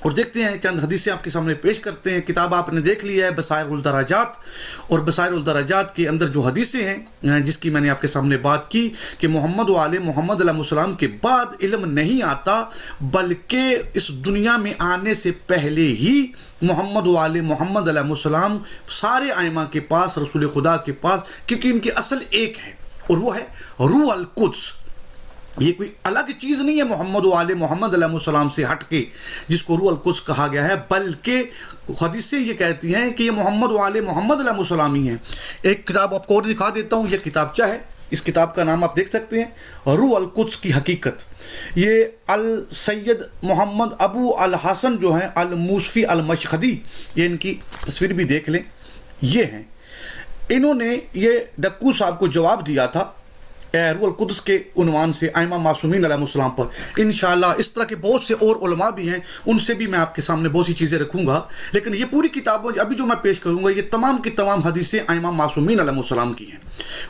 اور دیکھتے ہیں چند حدیثیں آپ کے سامنے پیش کرتے ہیں. کتاب آپ نے دیکھ لی ہے بصائر الدرجات، اور بصائر الدرجات کے اندر جو حدیثیں ہیں جس کی میں نے آپ کے سامنے بات کی کہ محمد و آل محمد علیہ السلام کے بعد علم نہیں آتا، بلکہ اس دنیا میں آنے سے پہلے ہی محمد و آل محمد علیہ السلام سارے ائمہ کے پاس، رسول خدا کے پاس، کیونکہ ان کی اصل ایک ہے اور وہ ہے روح القدس. یہ کوئی الگ چیز نہیں ہے محمد و آل محمد علیہ السلام سے ہٹ کے جس کو روح القدس کہا گیا ہے، بلکہ حدیثیں یہ کہتی ہیں کہ یہ محمد و آل محمد علیہ السلام ہی ہیں. ایک کتاب آپ کو اور دکھا دیتا ہوں، یہ کتابچہ ہے، اس کتاب کا نام آپ دیکھ سکتے ہیں روح القدس کی حقیقت. یہ السید محمد ابو الحسن جو ہیں الموسفی المشہدی، یہ ان کی تصویر بھی دیکھ لیں، یہ ہیں. انہوں نے یہ ڈکو صاحب کو جواب دیا تھا روح القدس کے عنوان سے ائمہ معصومین علیہ السلام پر. انشاءاللہ اس طرح کے بہت سے اور علماء بھی ہیں، ان سے بھی میں آپ کے سامنے بہت سی چیزیں رکھوں گا، لیکن یہ پوری کتابوں ابھی جو میں پیش کروں گا یہ تمام کی تمام حدیثیں ائمہ معصومین علیہ السلام کی ہیں.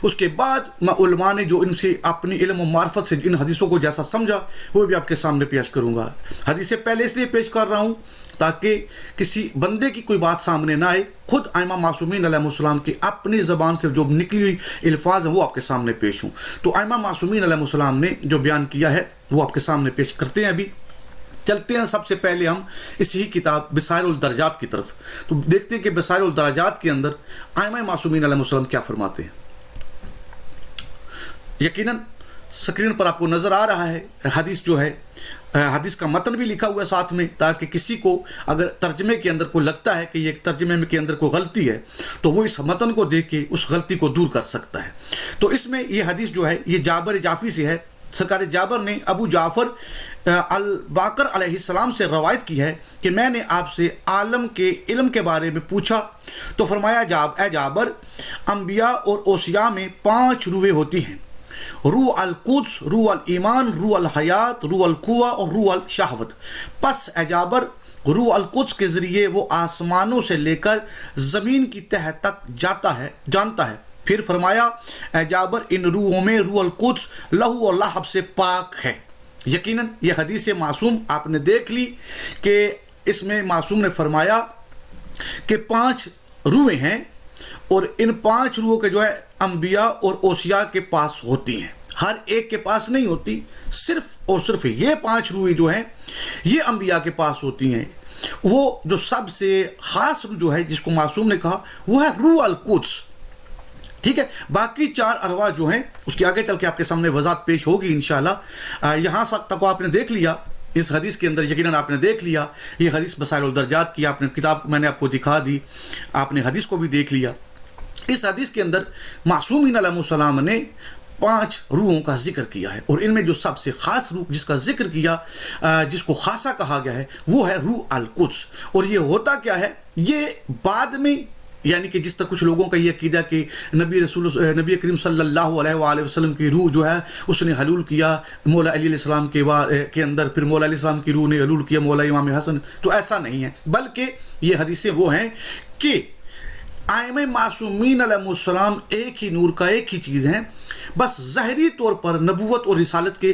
اس کے بعد میں علماء نے جو ان سے اپنی علم و معرفت سے ان حدیثوں کو جیسا سمجھا وہ بھی آپ کے سامنے پیش کروں گا. حدیثیں پہلے اس لیے پیش کر رہا ہوں تاکہ کسی بندے کی کوئی بات سامنے نہ آئے، خود ائمہ معصومین علیہ السلام کی اپنی زبان سے جو نکلی ہوئی الفاظ ہیں وہ آپ کے سامنے پیش ہوں. تو ائمہ معصومین علیہ السلام نے جو بیان کیا ہے وہ آپ کے سامنے پیش کرتے ہیں. ابھی چلتے ہیں سب سے پہلے ہم اسی کتاب بصائر الدرجات کی طرف. تو دیکھتے ہیں کہ بصائر الدرجات کے اندر ائمہ معصومین علیہ السلام کیا فرماتے ہیں. یقیناً اسکرین پر آپ کو نظر آ رہا ہے حدیث جو ہے، حدیث کا متن بھی لکھا ہوا ہے ساتھ میں، تاکہ کسی کو اگر ترجمے کے اندر کو لگتا ہے کہ یہ ترجمے کے اندر کوئی غلطی ہے تو وہ اس متن کو دیکھ کے اس غلطی کو دور کر سکتا ہے. تو اس میں یہ حدیث جو ہے یہ جابر جعفری سے ہے. سرکار جابر نے ابو جعفر الباقر علیہ السلام سے روایت کی ہے کہ میں نے آپ سے عالم کے علم کے بارے میں پوچھا تو فرمایا اے جابر، انبیاء اور اوصیاء میں 5 روحیں ہوتی ہیں، روح القدس، روح الایمان، روح الحیات، روح القوہ اور روح الشہوت. پس اے جابر، روح القدس کے ذریعے وہ آسمانوں سے لے کر زمین کی تہہ تک جانتا ہے. پھر فرمایا اے جابر، ان روحوں میں روح القدس لہو اور لہب سے پاک ہے. یقیناً یہ حدیث معصوم آپ نے دیکھ لی کہ اس میں معصوم نے فرمایا کہ 5 روحیں ہیں اور ان 5 روحوں کے جو ہے انبیاء اور اوصیاء کے پاس ہوتی ہیں، ہر ایک کے پاس نہیں ہوتی. صرف اور صرف یہ 5 روحیں جو ہیں یہ انبیاء کے پاس ہوتی ہیں. وہ جو سب سے خاص روح جو ہے جس کو معصوم نے کہا وہ ہے روح القدس. ٹھیک ہے، باقی 4 ارواح جو ہیں اس کی آگے چل کے آپ کے سامنے وضاحت پیش ہوگی انشاءاللہ. یہاں تک آپ نے دیکھ لیا اس حدیث کے اندر، یقیناً آپ نے دیکھ لیا یہ حدیث بصائر الدرجات کی. آپ نے کتاب میں نے آپ کو دکھا دی، آپ نے حدیث کو بھی دیکھ لیا. اس حدیث کے اندر معصومین علیہ السلام نے 5 روحوں کا ذکر کیا ہے، اور ان میں جو سب سے خاص روح جس کا ذکر کیا، جس کو خاصہ کہا گیا ہے وہ ہے روح القدس. اور یہ ہوتا کیا ہے، یہ بعد میں یعنی کہ جس طرح کچھ لوگوں کا یہ عقیدہ کہ نبی کریم صلی اللہ علیہ وآلہ وسلم کی روح جو ہے اس نے حلول کیا مولا علی علیہ السلام کے اندر، پھر مولا علیہ السلام کی روح نے حلول کیا مولا امام حسن. تو ایسا نہیں ہے، بلکہ یہ حدیثیں وہ ہیں کہ ائمہ معصومین علیہ السلام ایک ہی نور کا ایک ہی چیز ہیں، بس ظاہری طور پر نبوت اور رسالت کے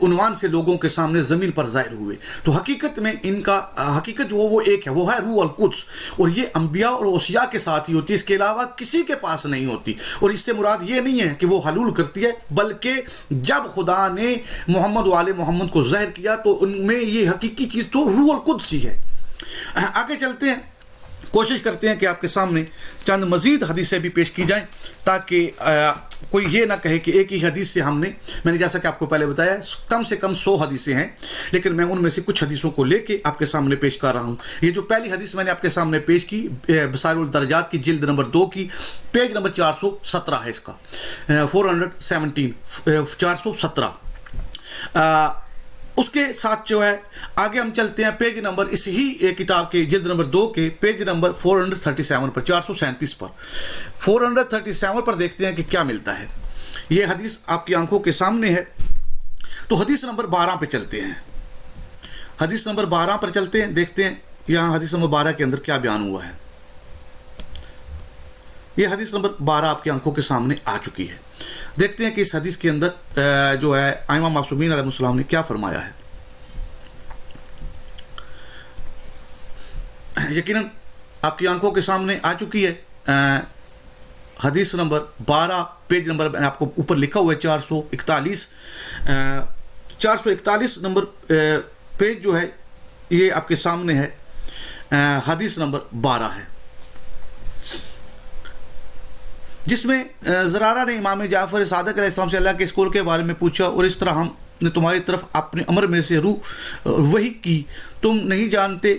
عنوان سے لوگوں کے سامنے زمین پر ظاہر ہوئے. تو حقیقت میں ان کا حقیقت جو وہ ایک ہے، وہ ہے روح القدس، اور یہ انبیاء اور اوصیاء کے ساتھ ہی ہوتی ہے، اس کے علاوہ کسی کے پاس نہیں ہوتی. اور اس سے مراد یہ نہیں ہے کہ وہ حلول کرتی ہے، بلکہ جب خدا نے محمد و آل محمد کو ظاہر کیا تو ان میں یہ حقیقی چیز تو روح القدس ہی ہے. آگے چلتے ہیں، کوشش کرتے ہیں کہ آپ کے سامنے چند مزید حدیثیں بھی پیش کی جائیں تاکہ کوئی یہ نہ کہے کہ ایک ہی حدیث سے میں نے جیسا کہ آپ کو پہلے بتایا کم سے کم 100 حدیثیں ہیں، لیکن میں ان میں سے کچھ حدیثوں کو لے کے آپ کے سامنے پیش کر رہا ہوں. یہ جو پہلی حدیث میں نے آپ کے سامنے پیش کی بصائر الدرجات کی جلد نمبر 2 کی پیج نمبر 417 ہے، اس کا 417. اس کے ساتھ جو ہے آگے ہم چلتے ہیں پیج نمبر اس ہی کتاب کے جلد نمبر 2 کے پیج نمبر 437 پر 437 پر 437 پر دیکھتے ہیں کہ کیا ملتا ہے. یہ حدیث آپ کی آنکھوں کے سامنے ہے. تو حدیث نمبر 12 پہ چلتے ہیں، حدیث نمبر 12 پر چلتے ہیں، دیکھتے ہیں یہاں حدیث نمبر 12 کے اندر کیا بیان ہوا ہے. یہ حدیث نمبر 12 آپ کی آنکھوں کے سامنے آ چکی ہے. دیکھتے ہیں کہ اس حدیث کے اندر جو ہے ائمہ معصومین علیہ السلام نے کیا فرمایا ہے. یقیناً آپ کی آنکھوں کے سامنے آ چکی ہے حدیث نمبر 12، پیج نمبر میں نے آپ کو اوپر لکھا ہوا ہے 441 نمبر پیج جو ہے یہ آپ کے سامنے ہے، حدیث نمبر 12 ہے، جس میں زرارہ نے امام جعفر صادق علیہ السلام سے اللہ کے اسکول کے بارے میں پوچھا، اور اس طرح ہم نے تمہاری طرف اپنے امر میں سے روح وحی کی، تم نہیں جانتے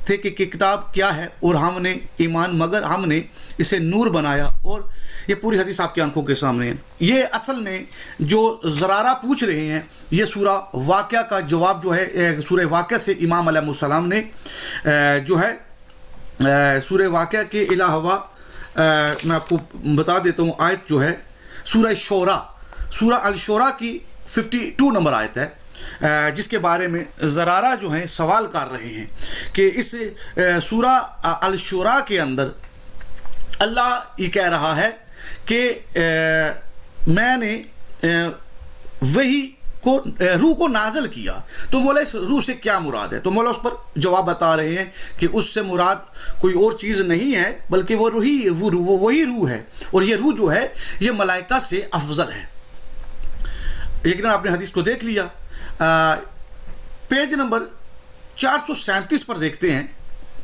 تھے کہ کتاب کیا ہے، اور ہم نے ایمان مگر ہم نے اسے نور بنایا. اور یہ پوری حدیث آپ کی آنکھوں کے سامنے ہے. یہ اصل میں جو زرارہ پوچھ رہے ہیں یہ سورہ واقعہ کا جواب جو ہے، سورہ واقعہ سے امام علیہ السلام نے جو ہے سورہ واقعہ کے علاوہ میں آپ کو بتا دیتا ہوں آیت جو ہے سورہ الشورى کی 52 نمبر آیت ہے، جس کے بارے میں زرارہ جو ہیں سوال کر رہے ہیں کہ اس سورہ الشورى کے اندر اللہ یہ کہہ رہا ہے کہ میں نے وحی کو روح کو نازل کیا، تو مولا اس روح سے کیا مراد ہے؟ تو مولا اس پر جواب بتا رہے ہیں کہ اس سے مراد کوئی اور چیز نہیں ہے بلکہ وہی روح ہے، اور یہ روح جو ہے یہ ملائکہ سے افضل ہے. لیکن آپ نے حدیث کو دیکھ لیا. پیج نمبر 437 پر دیکھتے ہیں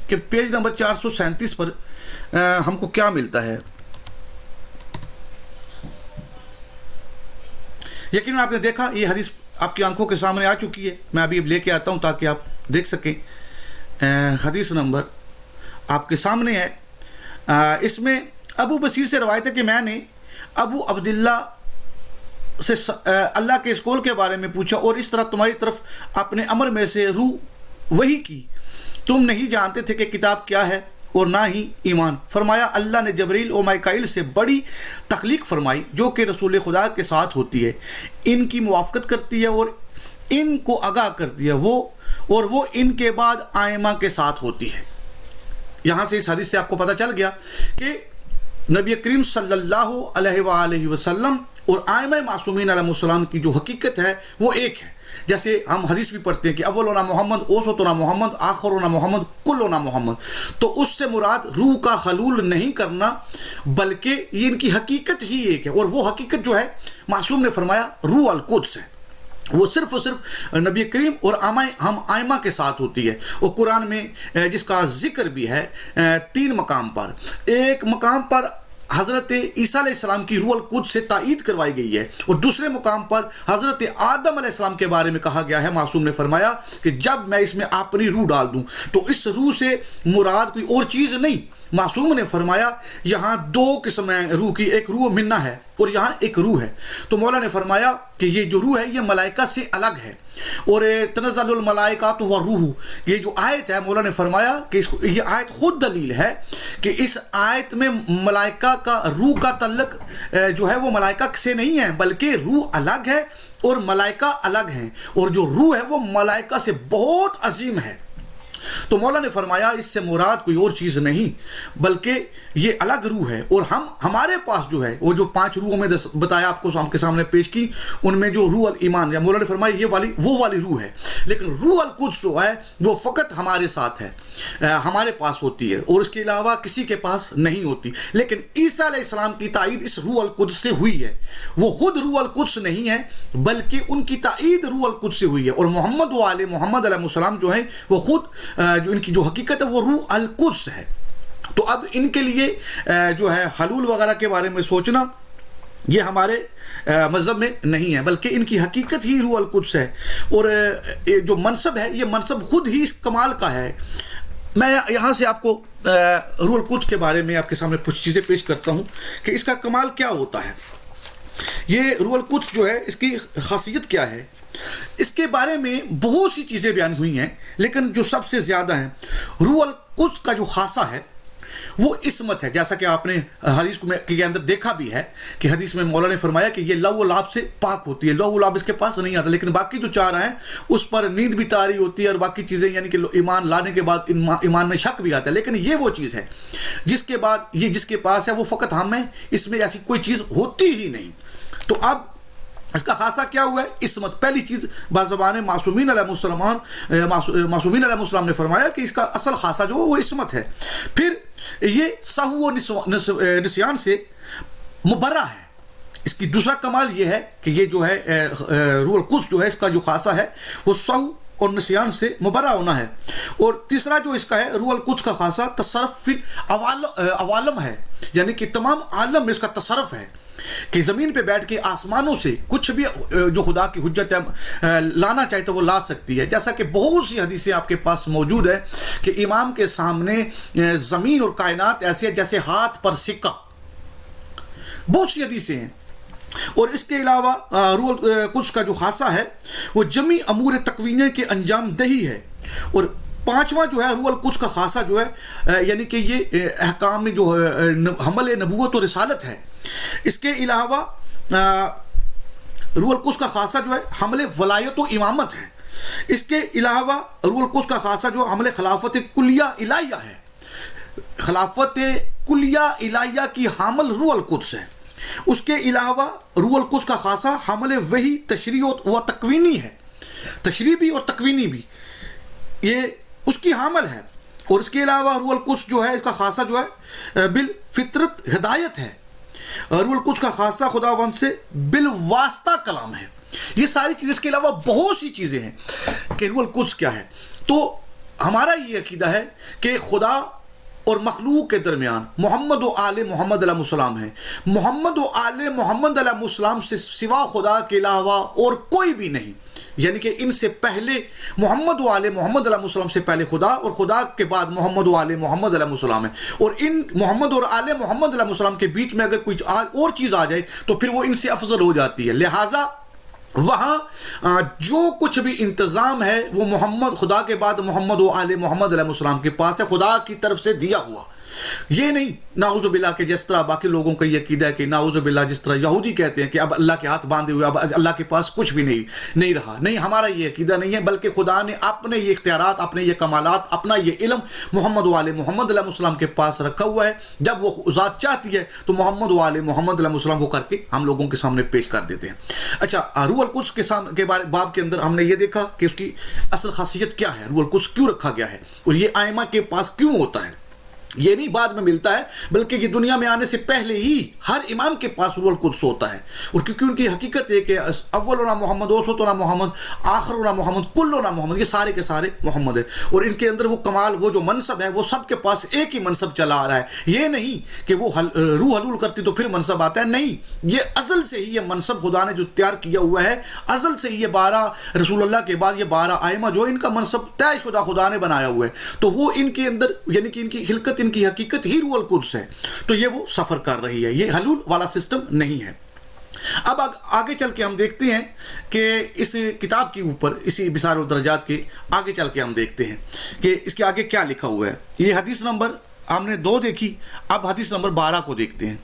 کہ پیج نمبر 437 پر ہم کو کیا ملتا ہے. یقیناً آپ نے دیکھا یہ حدیث آپ کی آنکھوں کے سامنے آ چکی ہے. میں ابھی لے کے آتا ہوں تاکہ آپ دیکھ سکیں. حدیث نمبر آپ کے سامنے ہے. اس میں ابو بصیر سے روایت ہے کہ میں نے ابو عبداللہ سے اللہ کے اسکول کے بارے میں پوچھا، اور اس طرح تمہاری طرف اپنے امر میں سے روح وحی کی، تم نہیں جانتے تھے کہ کتاب کیا ہے اور نہ ہی ایمان. فرمایا اللہ نے جبریل و میکائیل سے بڑی تخلیق فرمائی جو کہ رسول خدا کے ساتھ ہوتی ہے، ان کی موافقت کرتی ہے اور ان کو آگاہ کرتی ہے، وہ ان کے بعد آئمہ کے ساتھ ہوتی ہے. یہاں سے اس حدیث سے آپ کو پتہ چل گیا کہ نبی کریم صلی اللہ علیہ وآلہ وسلم اور آئمہ معصومین علیہ السلام کی جو حقیقت ہے وہ ایک ہے. جیسے ہم حدیث بھی پڑھتے ہیں کہ اولنا محمد، اوسطنا محمد، آخرنا محمد، کلنا محمد. تو اس سے مراد روح کا حلول نہیں کرنا بلکہ یہ ان کی حقیقت ہی ایک ہے، اور وہ حقیقت جو ہے معصوم نے فرمایا روح القدس ہے. وہ صرف نبی کریم اور ہم آئمہ کے ساتھ ہوتی ہے. اور قرآن میں جس کا ذکر بھی ہے 3 مقام پر. ایک مقام پر حضرت عیسیٰ علیہ السلام کی روح القدس سے تائید کروائی گئی ہے، اور دوسرے مقام پر حضرت آدم علیہ السلام کے بارے میں کہا گیا ہے، معصوم نے فرمایا کہ جب میں اس میں اپنی روح ڈال دوں تو اس روح سے مراد کوئی اور چیز نہیں. معصوم نے فرمایا یہاں 2 قسم ہیں روح کی، ایک روح منا ہے اور یہاں ایک روح ہے. تو مولا نے فرمایا کہ یہ جو روح ہے یہ ملائکہ سے الگ ہے، اور تنزل الملائکۃ والروح، یہ جو آیت ہے مولا نے فرمایا کہ یہ آیت خود دلیل ہے کہ اس آیت میں ملائکہ کا روح کا تعلق جو ہے وہ ملائکہ سے نہیں ہے بلکہ روح الگ ہے اور ملائکہ الگ ہیں، اور جو روح ہے وہ ملائکہ سے بہت عظیم ہے. تو مولا نے فرمایا اس سے مراد کوئی اور چیز نہیں بلکہ یہ الگ روح ہے. اور ہمارے پاس جو ہے وہ جو 5 روحوں میں بتایا آپ کو ہم کے سامنے پیش کی، ان میں جو روح الایمان یا مولا نے فرمایا یہ والی روح ہے. لیکن روح القدس جو ہے وہ فقط ہمارے ساتھ ہے، ہمارے پاس ہوتی ہے اور اس کے علاوہ کسی کے پاس نہیں ہوتی. لیکن عیسیٰ علیہ السلام کی تائید اس روح القدس سے ہوئی ہے. وہ خود روح القدس نہیں ہے بلکہ ان کی تائید روح القدس سے ہوئی ہے. اور محمد و آل محمد علیہ السلام جو ہیں وہ خود جو ان کی جو حقیقت ہے وہ روح القدس ہے. تو اب ان کے لیے جو ہے حلول وغیرہ کے بارے میں سوچنا یہ ہمارے مذہب میں نہیں ہے بلکہ ان کی حقیقت ہی روح القدس ہے. اور جو منصب ہے یہ منصب خود ہی اس کمال کا ہے. میں یہاں سے آپ کو روح القدس کے بارے میں آپ کے سامنے کچھ چیزیں پیش کرتا ہوں کہ اس کا کمال کیا ہوتا ہے. یہ روح القدس جو ہے اس کی خاصیت کیا ہے. اس کے بارے میں بہت سی چیزیں بیان ہوئی ہیں لیکن جو سب سے زیادہ ہیں روح القدس کا جو خاصہ ہے وہ عصمت ہے. جیسا کہ آپ نے حدیث کے اندر دیکھا بھی ہے کہ حدیث میں مولا نے فرمایا کہ یہ لو و لعب سے پاک ہوتی ہے. لو و لعب اس کے پاس نہیں آتا، لیکن باقی جو 4 ہیں اس پر نیند بھی طاری ہوتی ہے اور باقی چیزیں یعنی کہ ایمان لانے کے بعد ایمان میں شک بھی آتا ہے. لیکن یہ وہ چیز ہے جس کے بعد یہ جس کے پاس ہے وہ فقط ہم ہیں، اس میں ایسی کوئی چیز ہوتی ہی نہیں. تو اب اس کا خاصہ کیا ہوا ہے؟ عصمت. پہلی چیز بازبان معصومین علیہ السلام نے فرمایا کہ اس کا اصل خاصہ جو ہے وہ عصمت ہے. پھر یہ سہو و نسیان سے مبرہ ہے. اس کی دوسرا کمال یہ ہے کہ یہ جو ہے روح القدس جو ہے اس کا جو خاصہ ہے وہ سہو اور نسیان سے مبرہ ہونا ہے. اور تیسرا جو اس کا ہے روح القدس کا خاصہ تصرف فی عوالم ہے، یعنی کہ تمام عالم میں اس کا تصرف ہے کہ زمین پہ بیٹھ کے آسمانوں سے کچھ بھی جو خدا کی حجت لانا چاہے تو وہ لا سکتی ہے. جیسا کہ بہت سی حدیثیں آپ کے پاس موجود ہے کہ امام کے سامنے زمین اور کائنات ایسے جیسے ہاتھ پر سکہ. بہت سی حدیثیں ہیں. اور اس کے علاوہ روح القدس کا جو خاصہ ہے وہ جمی امور تکوینیہ کے انجام دہی ہے. اور پانچواں جو ہے روح القدس کا خاصہ جو ہے یعنی کہ یہ احکام میں جو حمل نبوت و رسالت ہے. اس کے علاوہ روح القدس کا خاصہ جو ہے حمل ولایت و امامت ہے. اس کے علاوہ روح القدس کا خاصہ جو حمل خلافت کلیہ الہیہ ہے. خلافت کلیہ الہیہ کی حامل روح القدس ہے. اس کے علاوہ روح القدس کا خاصہ حمل وحی تشریع و تکوینی ہے. تشریع بھی اور تکوینی بھی یہ اس کی حامل ہے. اور اس کے علاوہ روح القدس جو ہے اس کا خاصہ جو ہے بالفطرت ہدایت ہے. روح القدس کا خاصہ خداوند سے بالواسطہ کلام ہے. یہ ساری چیزیں، اس کے علاوہ بہت سی چیزیں ہیں کہ روح القدس کیا ہے. تو ہمارا یہ عقیدہ ہے کہ خدا اور مخلوق کے درمیان محمد و آل محمد علیہ السلام ہے. محمد و آل محمد علیہ السلام سے سوا خدا کے علاوہ اور کوئی بھی نہیں. یعنی کہ ان سے پہلے محمد و آل محمد علیہ السلام سے پہلے خدا، اور خدا کے بعد محمد و آل محمد علیہ السلام ہے. اور ان محمد اور آل محمد علیہ السلام کے بیچ میں اگر کوئی اور چیز آ جائے تو پھر وہ ان سے افضل ہو جاتی ہے. لہٰذا وہاں جو کچھ بھی انتظام ہے وہ محمد، خدا کے بعد محمد و آل محمد علیہ السلام کے پاس ہے، خدا کی طرف سے دیا ہوا. یہ نہیں نعوذ باللہ کہ جس طرح باقی لوگوں کا یہ عقیدہ ہے کہ نعوذ باللہ جس طرح یہودی کہتے ہیں کہ اب اللہ کے ہاتھ باندھے ہوئے، اب اللہ کے پاس کچھ بھی نہیں رہا. نہیں، ہمارا یہ عقیدہ نہیں ہے، بلکہ خدا نے اپنے یہ اختیارات، اپنے یہ کمالات، اپنا یہ علم محمد و آل محمد علیہ السلام کے پاس رکھا ہوا ہے. جب وہ ذات چاہتی ہے تو محمد و آل محمد علیہ السلام کو کر کے ہم لوگوں کے سامنے پیش کر دیتے ہیں. اچھا، روح القدس کے باب کے اندر ہم نے یہ دیکھا کہ اس کی اصل خاصیت کیا ہے، روح القدس کیوں رکھا گیا ہے اور یہ ائمہ کے پاس کیوں ہوتا ہے. یہ نہیں بعد میں ملتا ہے، بلکہ یہ دنیا میں آنے سے پہلے ہی ہر امام کے پاس روح القدس ہوتا ہے. اور کیونکہ ان کی حقیقت ہے کہ اولنا محمد، اوسطنا محمد، آخرنا محمد، کلنا محمد، یہ سارے کے سارے محمد ہیں. اور ان کے اندر وہ کمال، وہ جو منصب ہے، وہ سب کے پاس ایک ہی منصب چلا آ رہا ہے. یہ نہیں کہ وہ روح حلول کرتی تو پھر منصب آتا ہے، نہیں، یہ ازل سے ہی یہ منصب خدا نے جو تیار کیا ہوا ہے، ازل سے ہی یہ 12 رسول اللہ کے بعد یہ 12 ائمہ جو ان کا منصب طے شدہ خدا نے بنایا ہوا ہے. تو وہ ان کے اندر یعنی کہ ان کی خلقت، ان کی حقیقت ہی روح القدس ہے. تو یہ وہ سفر کر رہی ہے، یہ حلول والا سسٹم نہیں ہے. اب آگے چل کے ہم دیکھتے ہیں کہ اس کتاب کے اوپر، اسی بسار الدرجات کے آگے چل کے ہم دیکھتے ہیں کہ اس کے آگے کیا لکھا ہوا ہے. یہ حدیث نمبر ہم نے 2 دیکھی، اب حدیث نمبر 12 کو دیکھتے ہیں.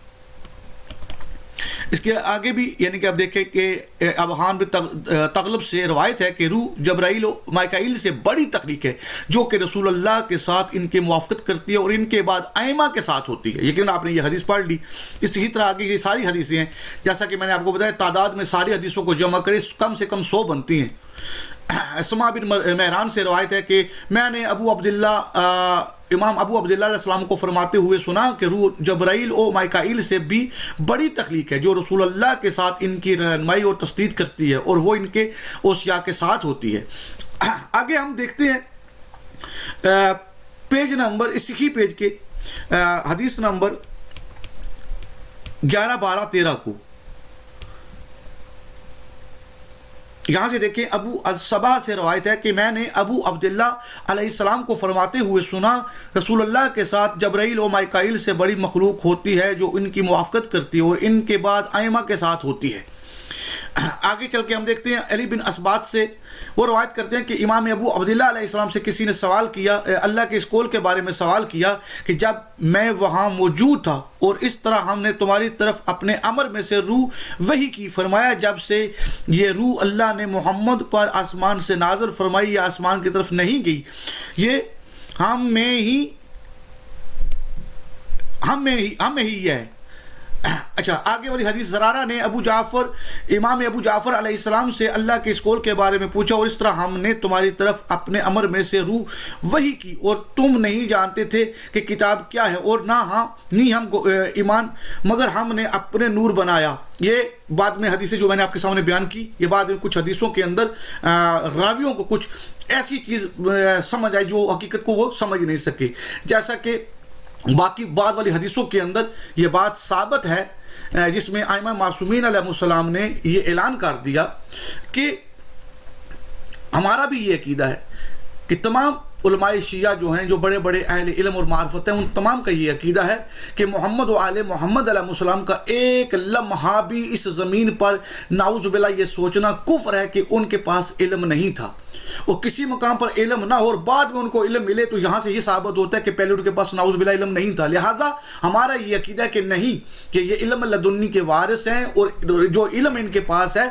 اس کے آگے بھی یعنی کہ اب دیکھیں کہ ابحان بن تغلب سے روایت ہے کہ روح جبرائیل و میکائیل سے بڑی تخلیق ہے جو کہ رسول اللہ کے ساتھ ان کے موافقت کرتی ہے اور ان کے بعد ائمہ کے ساتھ ہوتی ہے. یقیناً آپ نے یہ حدیث پڑھ لی. اسی طرح آگے یہ ساری حدیثیں ہیں، جیسا کہ میں نے آپ کو بتایا تعداد میں ساری حدیثوں کو جمع کرے کم سے کم 100 بنتی ہیں. اسما بن مہران سے روایت ہے کہ میں نے امام ابو عبداللہ علیہ السلام کو فرماتے ہوئے سنا کہ روح جبرائیل و میکائیل سے بھی بڑی تخلیق ہے جو رسول اللہ کے ساتھ ان کی رہنمائی اور تسدید کرتی ہے اور وہ ان کے اوصیاء کے ساتھ ہوتی ہے. آگے ہم دیکھتے ہیں پیج نمبر، اسی پیج کے حدیث نمبر 11، 12، 13 کو. یہاں سے دیکھیں ابو الصباح سے روایت ہے کہ میں نے ابو عبداللہ علیہ السلام کو فرماتے ہوئے سنا رسول اللہ کے ساتھ جبرائیل و میکائیل سے بڑی مخلوق ہوتی ہے جو ان کی موافقت کرتی ہے اور ان کے بعد ائمہ کے ساتھ ہوتی ہے. آگے چل کے ہم دیکھتے ہیں علی بن اسبات سے، وہ روایت کرتے ہیں کہ امام ابو عبداللہ علیہ السلام سے کسی نے سوال کیا، اللہ کے اس قول کے بارے میں سوال کیا کہ جب میں وہاں موجود تھا اور اس طرح ہم نے تمہاری طرف اپنے امر میں سے روح وحی کی، فرمایا جب سے یہ روح اللہ نے محمد پر آسمان سے نازل فرمائی یا آسمان کی طرف نہیں گئی، یہ ہم میں ہی ہے اچھا، آگے والی حدیث، زرارہ نے امام ابو جعفر علیہ السلام سے اللہ کے اس قول کے بارے میں پوچھا، اور اس طرح ہم نے تمہاری طرف اپنے امر میں سے روح وحی کی اور تم نہیں جانتے تھے کہ کتاب کیا ہے، اور نہ ہم ایمان مگر ہم نے اپنے نور بنایا۔ یہ بعد میں حدیثیں جو میں نے آپ کے سامنے بیان کی، یہ بعد میں کچھ حدیثوں کے اندر راویوں کو کچھ ایسی چیز سمجھ آئی جو حقیقت کو وہ سمجھ نہیں سکے، جیسا کہ باقی بعد والی حدیثوں کے اندر یہ بات ثابت ہے، جس میں ائمہ معصومین علیہ السلام نے یہ اعلان کر دیا کہ ہمارا بھی یہ عقیدہ ہے کہ تمام علماء شیعہ جو ہیں، جو بڑے بڑے اہل علم اور معرفت ہیں، ان تمام کا یہ عقیدہ ہے کہ محمد و آل محمد علیہ السلام کا ایک لمحہ بھی اس زمین پر نعوذ باللہ یہ سوچنا کفر ہے کہ ان کے پاس علم نہیں تھا، اور کسی مقام پر علم نہ ہو اور بعد میں ان کو علم ملے تو یہاں سے یہ ثابت ہوتا ہے کہ پہلے ان کے پاس نعوذ باللہ علم نہیں تھا۔ لہٰذا ہمارا یہ عقیدہ ہے کہ نہیں، کہ یہ علم لدنی کے وارث ہیں، اور جو علم ان کے پاس ہے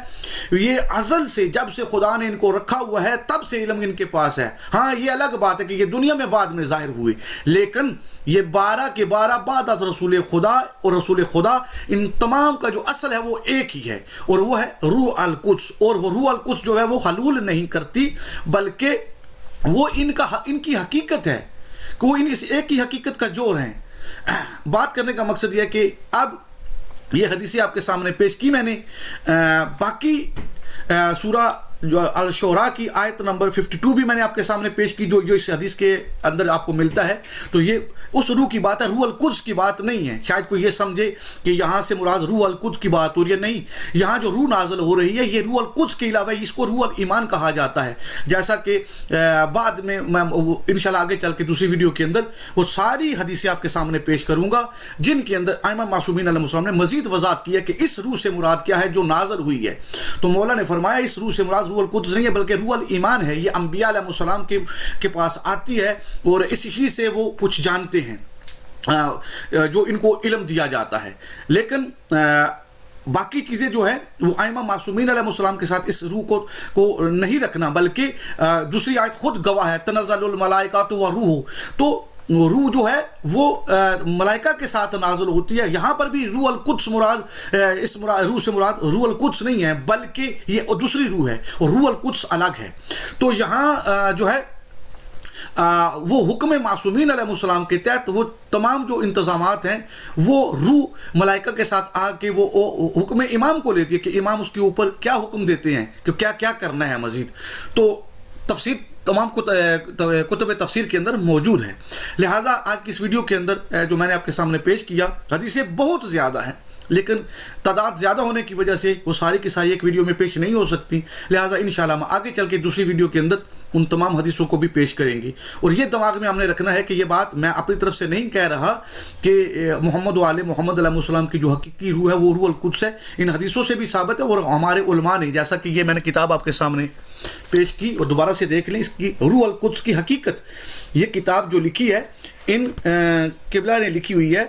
یہ ازل سے، جب سے خدا نے ان کو رکھا ہوا ہے تب سے علم ان کے پاس ہے۔ ہاں، یہ الگ بات ہے کہ یہ دنیا میں بعد میں ظاہر ہوئے، لیکن یہ 12 کے 12 بعد از رسول خدا، اور رسول خدا ان تمام کا جو اصل ہے وہ ایک ہی ہے، اور وہ ہے روح القدس، اور وہ روح القدس جو ہے وہ حلول نہیں کرتی، بلکہ وہ ان کی حقیقت ہے کہ وہ اس ایک ہی حقیقت کا جوڑ ہیں۔ بات کرنے کا مقصد یہ ہے کہ اب یہ حدیثیں آپ کے سامنے پیش کی میں نے، باقی سورہ جو الشعراء کی آیت نمبر 52 بھی میں نے آپ کے سامنے پیش کی، جو اس حدیث کے اندر آپ کو ملتا ہے، تو یہ اس روح کی بات ہے، روح القدس کی بات نہیں ہے۔ شاید کوئی یہ سمجھے کہ یہاں سے مراد روح القدس کی بات ہو رہی ہے، نہیں، یہاں جو روح نازل ہو رہی ہے یہ روح القدس کے علاوہ اس کو روح الایمان کہا جاتا ہے، جیسا کہ بعد میں انشاءاللہ آگے چل کے دوسری ویڈیو کے اندر وہ ساری حدیثیں آپ کے سامنے پیش کروں گا، جن کے اندر ائمہ معصومین علیہ السلام نے مزید وضاحت کی ہے کہ اس روح سے مراد کیا ہے جو نازل ہوئی ہے۔ تو مولا نے فرمایا اس روح سے مراد روح القدس نہیں ہے بلکہ روح الایمان ہے، یہ انبیاء علیہ السلام کے پاس آتی ہے، اور اسی سے وہ کچھ جانتے ہیں جو ان کو علم دیا جاتا ہے۔ لیکن باقی چیزیں جو ہیں وہ ائمہ معصومین علیہ السلام کے ساتھ اس روح کو نہیں رکھنا، بلکہ دوسری آیت خود گواہ ہے، تنزل الملائکۃ والروح، تو روح جو ہے وہ ملائکہ کے ساتھ نازل ہوتی ہے۔ یہاں پر بھی روح القدس مراد، اس روح سے مراد روح القدس نہیں ہے بلکہ یہ دوسری روح ہے، اور روح القدس الگ ہے۔ تو یہاں جو ہے وہ حکم معصومین علیہ السلام کے تحت وہ تمام جو انتظامات ہیں وہ روح ملائکہ کے ساتھ آ کے وہ حکم امام کو لیتی ہے کہ امام اس کے اوپر کیا حکم دیتے ہیں کہ کیا کیا کرنا ہے مزید۔ تو تفسیر تمام کتب تفسیر کے اندر موجود ہے۔ لہٰذا آج کی اس ویڈیو کے اندر جو میں نے آپ کے سامنے پیش کیا، حدیثیں بہت زیادہ ہیں، لیکن تعداد زیادہ ہونے کی وجہ سے وہ ساری کی ساری ایک ویڈیو میں پیش نہیں ہو سکتی، لہٰذا انشاءاللہ ہم آگے چل کے دوسری ویڈیو کے اندر ان تمام حدیثوں کو بھی پیش کریں گے۔ اور یہ دماغ میں ہم نے رکھنا ہے کہ یہ بات میں اپنی طرف سے نہیں کہہ رہا کہ محمد و آل محمد علیہ السلام کی جو حقیقی روح ہے وہ روح القدس ہے، ان حدیثوں سے بھی ثابت ہے، اور ہمارے علماء نے، جیسا کہ یہ میں نے کتاب آپ کے سامنے پیش کی اور دوبارہ سے دیکھ لیں، اس کی روح القدس کی حقیقت، یہ کتاب جو لکھی ہے ان قبلہ نے لکھی ہوئی ہے،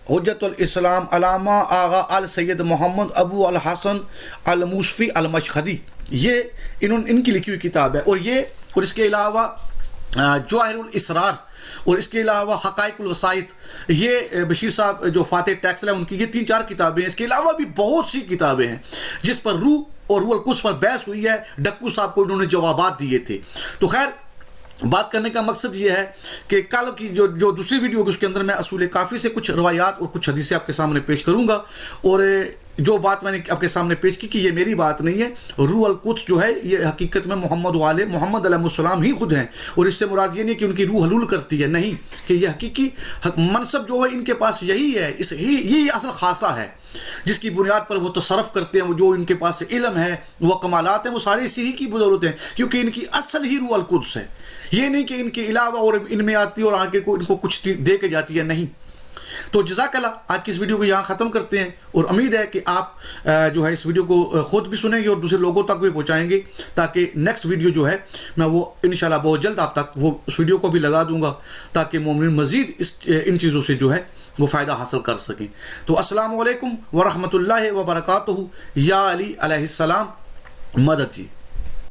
حجت الاسلام علامہ آغا السید محمد ابو الحسن الموسفی المشہدی، یہ ان کی لکھی ہوئی کتاب ہے، اور اس کے علاوہ جواہر الاسرار، اور اس کے علاوہ حقائق الوسائط، یہ بشیر صاحب جو فاتح ٹیکسل ہے ان کی یہ 3-4 کتابیں ہیں۔ اس کے علاوہ بھی بہت سی کتابیں ہیں جس پر روح اور روح القدس پر بحث ہوئی ہے، ڈکو صاحب کو انہوں نے جوابات دیے تھے۔ تو خیر، بات کرنے کا مقصد یہ ہے کہ کل کی جو دوسری ویڈیو ہوگی اس کے اندر میں اصول کافی سے کچھ روایات اور کچھ حدیثیں آپ کے سامنے پیش کروں گا، اور جو بات میں نے آپ کے سامنے پیش کی کہ یہ میری بات نہیں ہے، روح القدس جو ہے یہ حقیقت میں محمد و آل محمد علیہ السلام ہی خود ہیں، اور اس سے مراد یہ نہیں کہ ان کی روح حلول کرتی ہے، نہیں، کہ یہ حقیقی منصب جو ہے ان کے پاس یہی ہے، یہی اصل خاصہ ہے جس کی بنیاد پر وہ تصرف کرتے ہیں، وہ جو ان کے پاس علم ہے، وہ کمالات ہیں، وہ سارے اسی ہی کی بدولت ہیں، کیونکہ ان کی اصل ہی روح القدس ہے۔ یہ نہیں کہ ان کے علاوہ اور ان میں آتی اور آگے کو ان کو کچھ دے کے جاتی ہے، نہیں۔ تو جزاک اللہ، آج کی اس ویڈیو کو یہاں ختم کرتے ہیں، اور امید ہے کہ آپ جو ہے اس ویڈیو کو خود بھی سنیں گے اور دوسرے لوگوں تک بھی پہنچائیں گے، تاکہ نیکسٹ ویڈیو جو ہے میں وہ انشاءاللہ بہت جلد آپ تک وہ اس ویڈیو کو بھی لگا دوں گا، تاکہ مومن مزید ان چیزوں سے جو ہے وہ فائدہ حاصل کر سکیں۔ تو السلام علیکم ورحمۃ اللہ وبرکاتہ۔ یا علی علیہ السلام، مدد جی۔